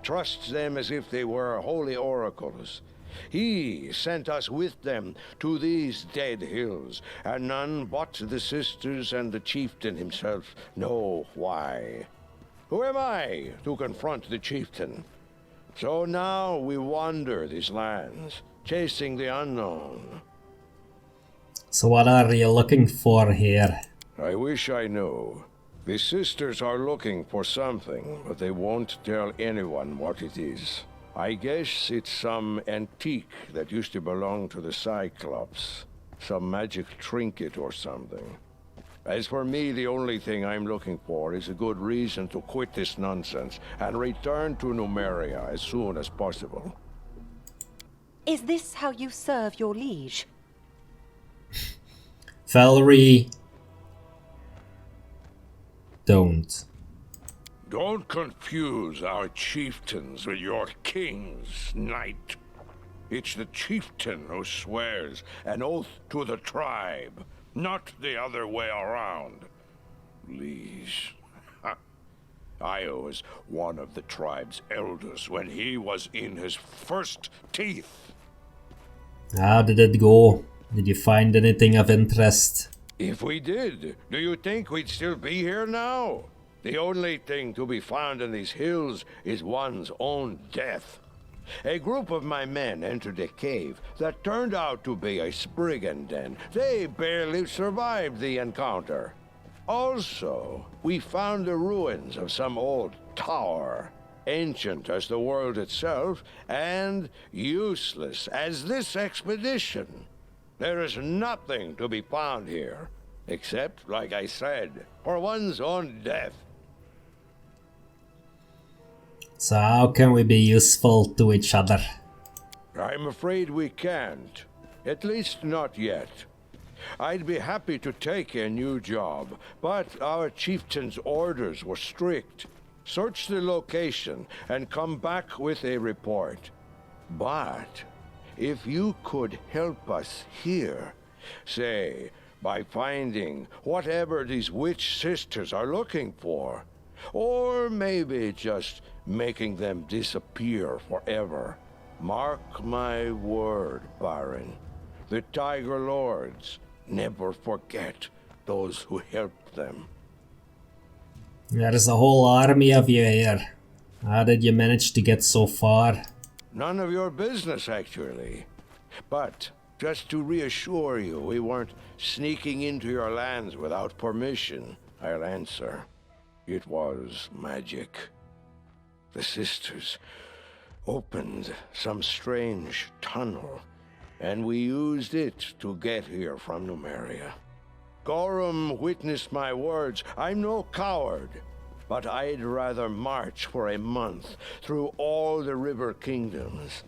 trusts them as if they were holy oracles. He sent us with them to these dead hills, and none but the sisters and the chieftain himself know why. Who am I to confront the chieftain? So now we wander these lands, chasing the unknown. So what are you looking for here? I wish I knew. The sisters are looking for something, but they won't tell anyone what it is. I guess it's some antique that used to belong to the Cyclops. Some magic trinket or something. As for me, the only thing I'm looking for is a good reason to quit this nonsense and return to Numeria as soon as possible. Is this how you serve your liege? Valerie, don't. Don't confuse our chieftains with your kings, knight. It's the chieftain who swears an oath to the tribe, not the other way around. Liege. I was one of the tribe's elders when he was in his first teeth. How did it go? Did you find anything of interest? If we did, do you think we'd still be here now? The only thing to be found in these hills is one's own death. A group of my men entered a cave that turned out to be a spriggan den. They barely survived the encounter. Also, we found the ruins of some old tower, ancient as the world itself, and useless as this expedition. There is nothing to be found here, except, like I said, for one's own death. So how can we be useful to each other? I'm afraid we can't. At least not yet. I'd be happy to take a new job, but our chieftain's orders were strict. Search the location and come back with a report. But if you could help us here, say, by finding whatever these witch sisters are looking for, or maybe just making them disappear forever. Mark my word, Baron. The Tiger Lords never forget those who helped them. There's a whole army of you here. How did you manage to get so far? None of your business, actually. But just to reassure you, we weren't sneaking into your lands without permission, I'll answer. It was magic. The sisters opened some strange tunnel, and we used it to get here from Numeria. Gorham witnessed my words. I'm no coward, but I'd rather march for a month through all the river kingdoms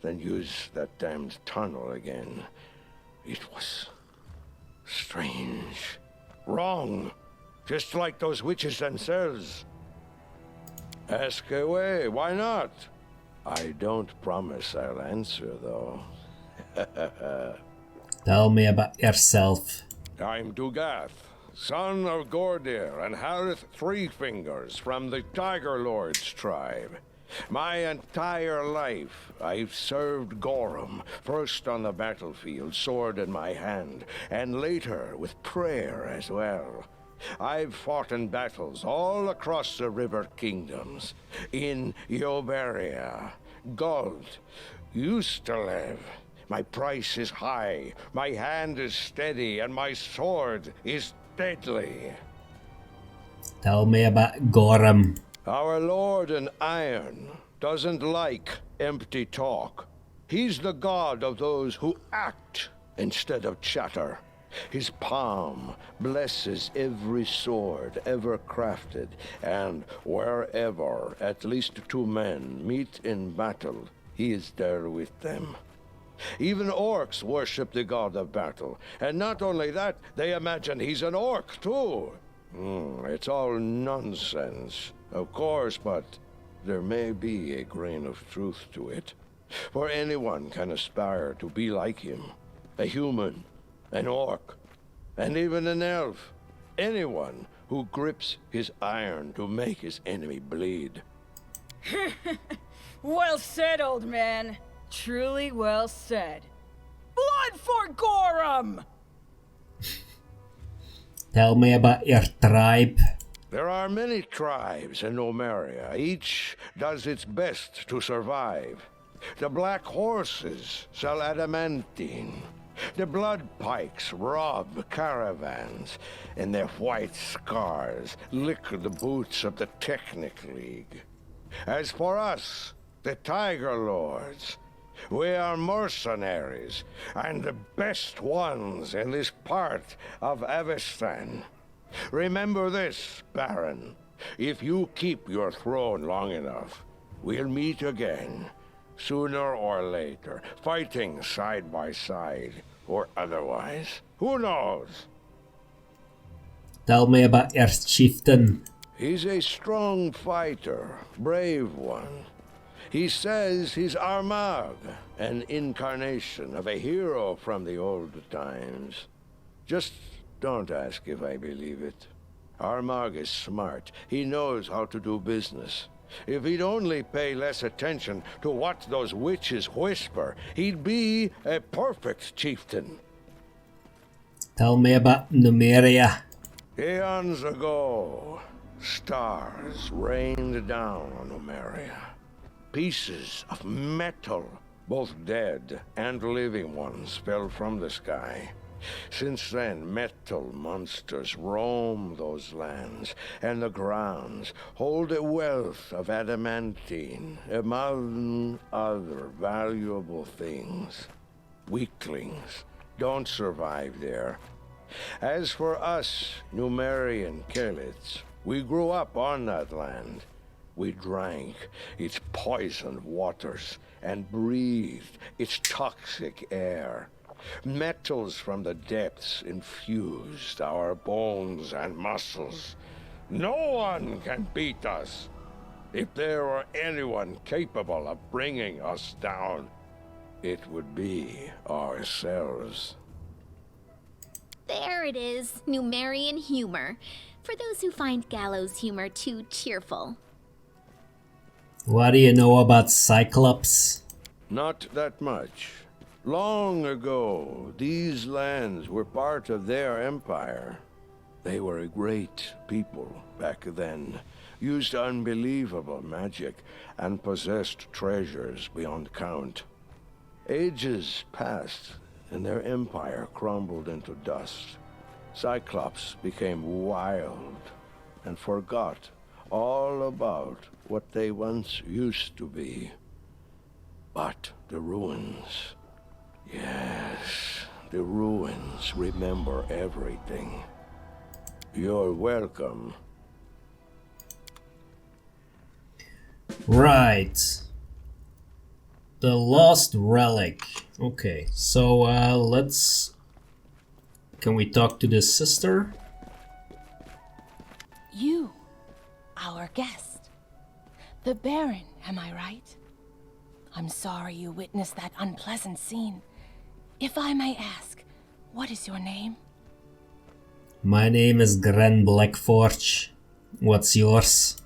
than use that damned tunnel again. It was strange, wrong, just like those witches themselves. Ask away, why not? I don't promise I'll answer, though. Tell me about yourself. I'm Dugath, son of Gordir and Harith Threefingers from the Tiger Lord's tribe. My entire life, I've served Gorham, first on the battlefield, sword in my hand, and later with prayer as well. I've fought in battles all across the river kingdoms, in Yoberia, Guld, Ustalev, My price is high, my hand is steady, and my sword is deadly. Tell me about Gorham. Our Lord in Iron doesn't like empty talk. He's the god of those who act instead of chatter. His palm blesses every sword ever crafted, and wherever at least two men meet in battle, he is there with them. Even orcs worship the god of battle, and not only that, they imagine he's an orc too. It's all nonsense, of course, but there may be a grain of truth to it. For anyone can aspire to be like him. A human, an orc, and even an elf. Anyone who grips his iron to make his enemy bleed. Well said, old man. Truly well said. Blood for Gorham! Tell me about your tribe. There are many tribes in Nomeria. Each does its best to survive. The Black Horses sell adamantine. The Blood Pikes rob caravans, and their white scars lick the boots of the Technic League. As for us, the Tiger Lords, we are mercenaries, and the best ones in this part of Avestan. Remember this, Baron. If you keep your throne long enough, we'll meet again. Sooner or later, fighting side by side, or otherwise. Who knows? Tell me about your chieftain. He's a strong fighter, brave one. He says he's Armagh, an incarnation of a hero from the old times. Just don't ask if I believe it. Armagh is smart. He knows how to do business. If he'd only pay less attention to what those witches whisper, he'd be a perfect chieftain. Tell me about Numeria. Eons ago, stars rained down on Numeria. Pieces of metal, both dead and living ones, fell from the sky. Since then, metal monsters roam those lands, and the grounds hold a wealth of adamantine, among other valuable things. Weaklings don't survive there. As for us, Numerian Kellids, we grew up on that land. We drank its poisoned waters and breathed its toxic air. Metals from the depths infused our bones and muscles. No one can beat us. If there were anyone capable of bringing us down, it would be ourselves. There it is, Numerian humor. For those who find gallows humor too cheerful. What do you know about Cyclops? Not that much. Long ago, these lands were part of their empire. They were a great people back then, used unbelievable magic, and possessed treasures beyond count. Ages passed, and their empire crumbled into dust. Cyclops became wild and forgot all about what they once used to be. But the ruins... Yes, the ruins remember everything. You're welcome. Right. The Lost Relic. Okay, so let's... Can we talk to this sister? You, our guest. The Baron, am I right? I'm sorry you witnessed that unpleasant scene. If I may ask, what is your name? My name is Gren Blackforge. What's yours?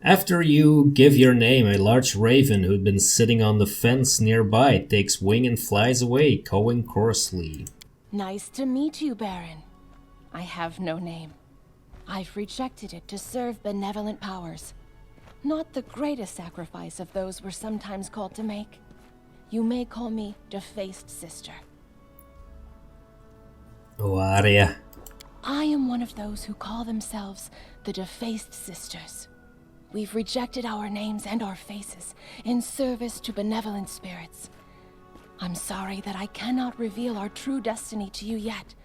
After you give your name, a large raven who'd been sitting on the fence nearby takes wing and flies away, cawing coarsely. Nice to meet you, Baron. I have no name. I've rejected it to serve benevolent powers. Not the greatest sacrifice of those we're sometimes called to make. You may call me Defaced Sister. Oh, Arya. I am one of those who call themselves the Defaced Sisters. We've rejected our names and our faces in service to benevolent spirits. I'm sorry that I cannot reveal our true destiny to you yet,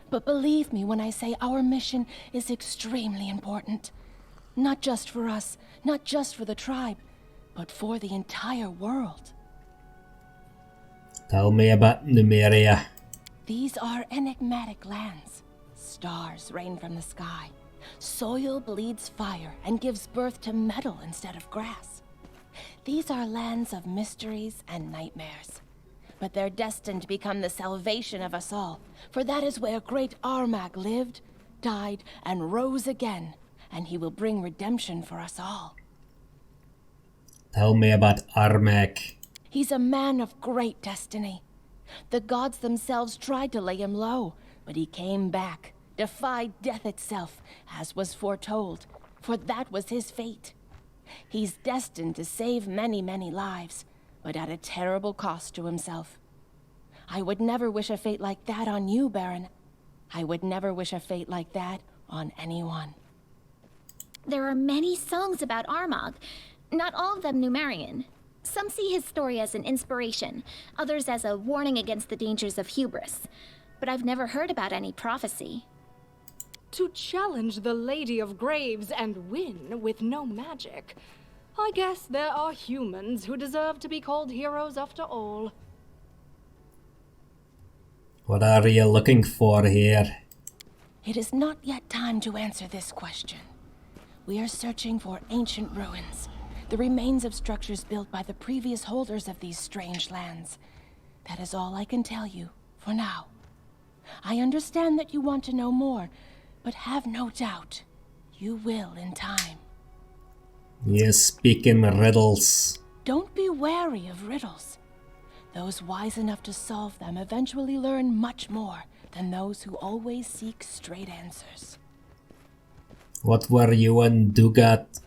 but believe me when I say our mission is extremely important. Not just for us, not just for the tribe, but for the entire world. Tell me about Numeria. These are enigmatic lands. Stars rain from the sky. Soil bleeds fire and gives birth to metal instead of grass. These are lands of mysteries and nightmares. But they're destined to become the salvation of us all, for that is where great Armag lived, died, and rose again, and he will bring redemption for us all. Tell me about Armag. He's a man of great destiny. The gods themselves tried to lay him low, but he came back, defied death itself, as was foretold, for that was his fate. He's destined to save many, many lives, but at a terrible cost to himself. I would never wish a fate like that on you, Baron. I would never wish a fate like that on anyone. There are many songs about Armag, not all of them Numerian. Some see his story as an inspiration, others as a warning against the dangers of hubris. But I've never heard about any prophecy. To challenge the Lady of Graves and win with no magic. I guess there are humans who deserve to be called heroes after all. What are you looking for here? It is not yet time to answer this question. We are searching for ancient ruins, the remains of structures built by the previous holders of these strange lands. That is all I can tell you, for now. I understand that you want to know more, but have no doubt, you will in time. You speak in riddles. Don't be wary of riddles. Those wise enough to solve them eventually learn much more than those who always seek straight answers. What were you and Dugat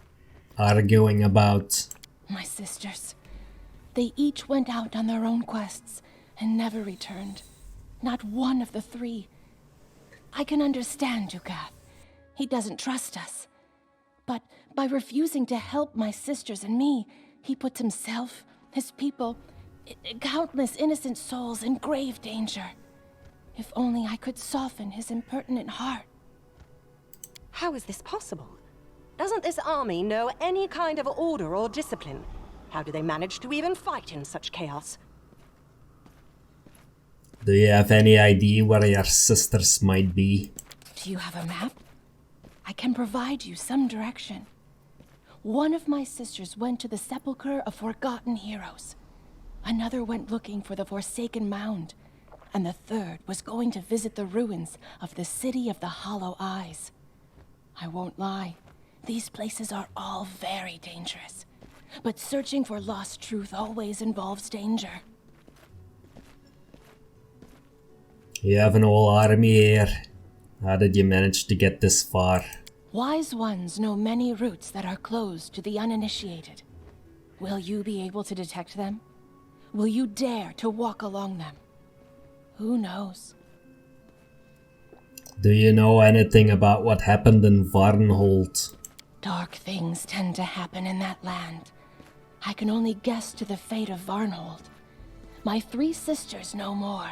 arguing about? My sisters. They each went out on their own quests and never returned. Not one of the three. I can understand Dugat. He doesn't trust us. But by refusing to help my sisters and me, he puts himself, his people, countless innocent souls in grave danger. If only I could soften his impertinent heart. How is this possible? Doesn't this army know any kind of order or discipline? How do they manage to even fight in such chaos? Do you have any idea where your sisters might be? Do you have a map? I can provide you some direction. One of my sisters went to the Sepulcher of Forgotten Heroes. Another went looking for the Forsaken Mound. And the third was going to visit the ruins of the City of the Hollow Eyes. I won't lie, these places are all very dangerous. But searching for lost truth always involves danger. You have an whole army here. How did you manage to get this far? Wise ones know many routes that are closed to the uninitiated. Will you be able to detect them? Will you dare to walk along them? Who knows? Do you know anything about what happened in Varnhold? Dark things tend to happen in that land. I can only guess to the fate of Varnhold. My 3 sisters know more.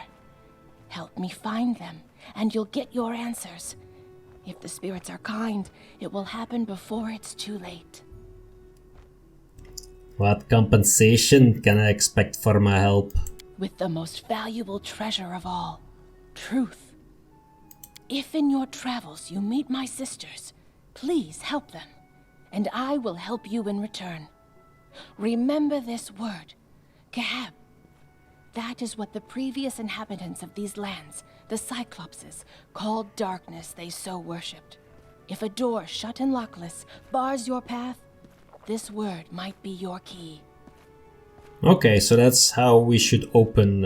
Help me find them, and you'll get your answers. If the spirits are kind, it will happen before it's too late. What compensation can I expect for my help? With the most valuable treasure of all, truth. If in your travels you meet my sisters, please help them, and I will help you in return. Remember this word, Gahab. That is what the previous inhabitants of these lands, the Cyclopses, called darkness they so worshipped. If a door shut and lockless bars your path, this word might be your key. Okay, so that's how we should open...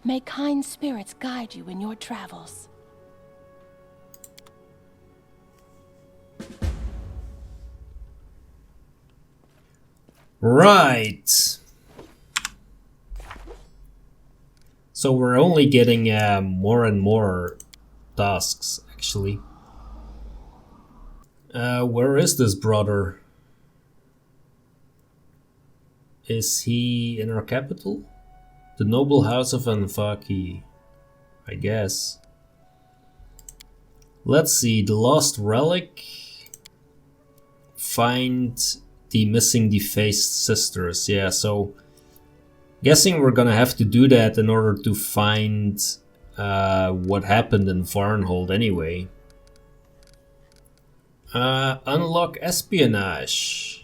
May kind spirits guide you in your travels. Right. So we're only getting more and more tasks, actually. Where is this brother? Is he in our capital? The noble house of Anvaki, I guess. Let's see, the lost relic. Find the missing defaced sisters. Yeah, so guessing we're gonna have to do that in order to find what happened in Varnhold anyway. Unlock espionage.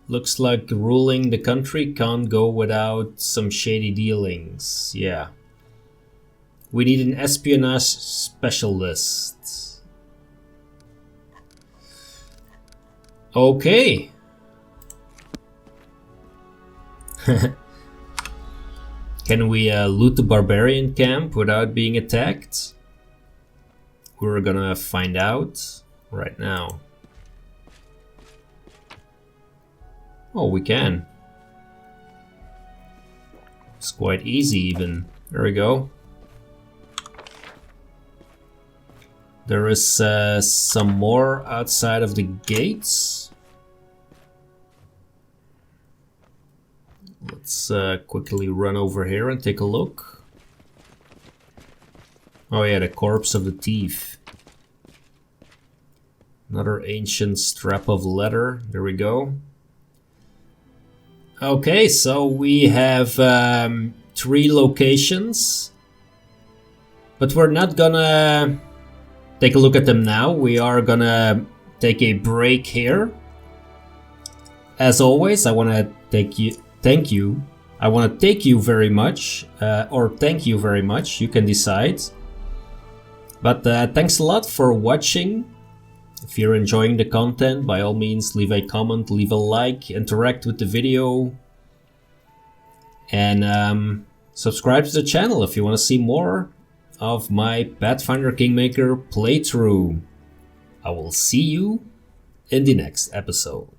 Looks like ruling the country can't go without some shady dealings. Yeah. We need an espionage specialist. Okay. Can we loot the barbarian camp without being attacked? We're gonna find out right now. Oh, we can. It's quite easy even. There we go. There is some more outside of the gates. Let's quickly run over here and take a look. Oh yeah, the corpse of the thief. Another ancient strap of leather. There we go. Okay, so we have 3 locations. But we're not gonna take a look at them now. We are gonna take a break here. As always, I want to thank you. I want to thank you very much, or thank you very much. You can decide. But thanks a lot for watching. If you're enjoying the content, by all means, leave a comment, leave a like, interact with the video, and subscribe to the channel if you want to see more of my Pathfinder Kingmaker playthrough. I will see you in the next episode.